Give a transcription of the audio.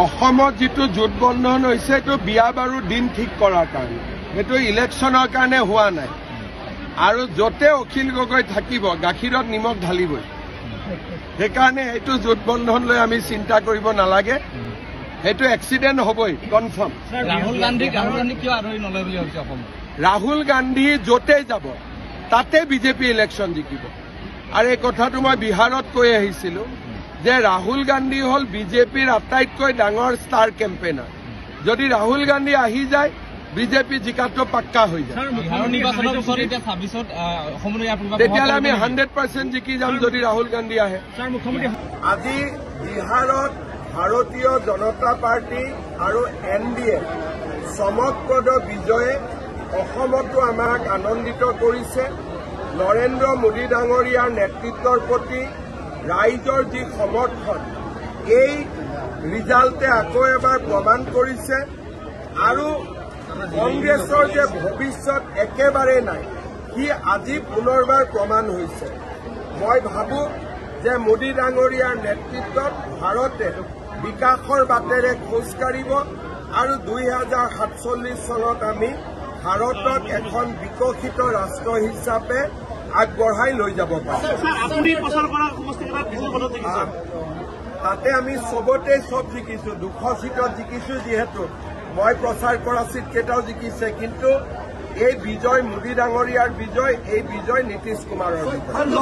অসমত যেটো জোটবন্ধন হৈছে এইটো বিয়া বাৰু দিন ঠিক কৰাৰ কাৰণে, সেইটো ইলেকশ্যনৰ কাৰণে হোৱা নাই। আৰু য'তে অখিল গগৈ থাকিব গাখীৰত নিমখ ঢালিবই, সেইকাৰণে সেইটো জোটবন্ধন লৈ আমি চিন্তা কৰিব নালাগে। সেইটো এক্সিডেণ্ট হ'বই কনফাৰ্ম। ৰাহুল গান্ধী কিয় আদৰি নলয় বুলি ভাবিছে অসমত? ৰাহুল গান্ধী য'তেই যাব তাতে বিজেপি ইলেকশ্যন জিকিব। আৰু এই কথাটো মই বিহাৰত কৈ আহিছিলোঁ যে ৰাহুল গান্ধী হ'ল বিজেপিৰ আটাইতকৈ ডাঙৰ ষ্টাৰ কেম্পেইনাৰ। যদি ৰাহুল গান্ধী আহি যায় বিজেপি জিকাটো পাক্কা হৈ যায়। তেতিয়াহ'লে আমি 100% জিকি যাম যদি ৰাহুল গান্ধী আহে। আজি বিহাৰত ভাৰতীয় জনতা পাৰ্টি আৰু NDA চমকপ্ৰদ বিজয়ে অসমতো আমাক আনন্দিত কৰিছে। নৰেন্দ্ৰ মোদী ডাঙৰীয়াৰ নেতৃত্বৰ প্ৰতি ৰাইজৰ যি সমৰ্থন, এই ৰিজাল্টে আকৌ এবাৰ প্ৰমাণ কৰিছে। আৰু কংগ্ৰেছৰ যে ভৱিষ্যত একেবাৰে নাই, সি আজি পুনৰবাৰ প্ৰমাণ হৈছে। মই ভাবোঁ যে মোদী ডাঙৰীয়াৰ নেতৃত্বত ভাৰতে বিকাশৰ বাটেৰে খোজ কাঢ়িব আৰু 2047 চনত আমি ভাৰতক এখন বিকশিত ৰাষ্ট্ৰ হিচাপে আগবঢ়াই লৈ যাব পাৰিম। তাতে আমি চবতে চব জিকিছোঁ, 200 চিটত জিকিছোঁ। যিহেতু মই প্ৰচাৰ কৰা চিট কেইটাও জিকিছে, কিন্তু এই বিজয় মোদী ডাঙৰীয়াৰ বিজয়, এই বিজয় নীতিশ কুমাৰৰ বিজয়।